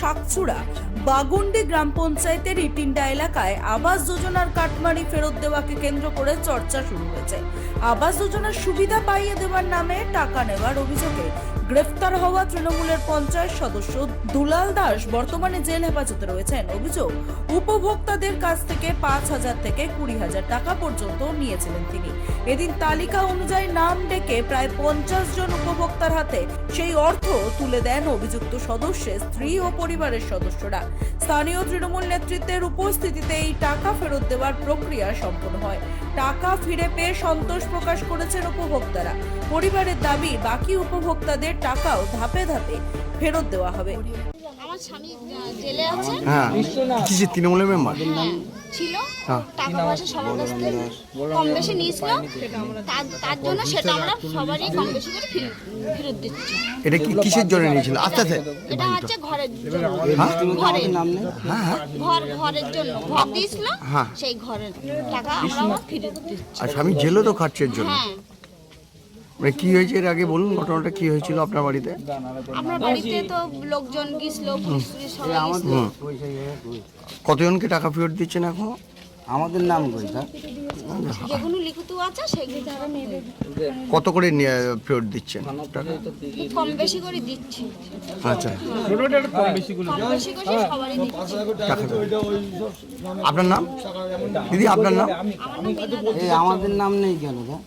শাকচুড়া বাগুন্ডি গ্রাম পঞ্চায়েতের ইটিন্ডা এলাকায় আবাস যোজনার কাটমারি ফেরত দেওয়াকে কেন্দ্র করে চর্চা শুরু হয়েছে। আবাস যোজনার সুবিধা পাইয়ে দেওয়ার নামে টাকা নেওয়ার অভিযোগে গ্রেফতার হওয়া তৃণমূলের পঞ্চায়েত সদস্য দুলাল দাস বর্তমানে জেল হেফাজতে রয়েছেন। অভিযোগ, উপভোক্তাদের কাছ থেকে 5,000 থেকে 20,000 টাকা পর্যন্ত নিয়েছিলেন তিনি। এদিন তালিকা অনুযায়ী নাম ডেকে প্রায় 50 জন উপভোক্তার হাতে সেই অর্থ তুলে দেন অভিযুক্ত সদস্যের স্ত্রী ও পরিবারের সদস্যরা। স্থানীয় তৃণমূল নেতৃত্বের উপস্থিতিতে এই টাকা ফেরত দেওয়ার প্রক্রিয়া সম্পন্ন হয়। টাকা ফিরে পেয়ে সন্তোষ প্রকাশ করেছেন উপভোক্তারা। পরিবারের দাবি, বাকি উপভোক্তাদের টাকাও ধাপে ধাপে ফেরত দেওয়া হবে। আমার স্বামী জেলে আছে। হ্যাঁ, কিসের তৃণমূলের মেম্বার ছিল, টাকা পয়সা সবার কাছ থেকে কম বেশি নিয়েছিল, তার জন্য সেটা আমরা সবারই কম বেশি করে ফেরত দিচ্ছি। এটা কি কিসের জন্য নিয়েছিল? আস্তে আস্তে। এটা হচ্ছে ঘরের জন্য, ঘরের জন্য ঘর দিয়েছিল, সেই ঘরের টাকা আমরা ফেরত দিচ্ছি। আর স্বামী জেলও তো খরচের জন্য। হ্যাঁ, মানে কি হয়েছে এর আগে বলুন, ঘটনাটা কি হয়েছিল আপনার বাড়িতে? আপনার বাড়িতে তো লোকজন গিয়েছিল, পুলিশ সবাই গিয়েছিল। কতজনকে টাকা ফেরত দিচ্ছেন এখন? আমাদের নাম কই স্যার? যেগুলো লিখিত আছে সেগুলো কত করে ফেরত দিচ্ছেন টাকা? কম বেশি করে দিচ্ছি। আচ্ছা, কম বেশি করে সবারই দিচ্ছি। টাকা আপনার নাম দিদি? আপনার নাম? এই আমাদের নাম নেই কেন স্যার?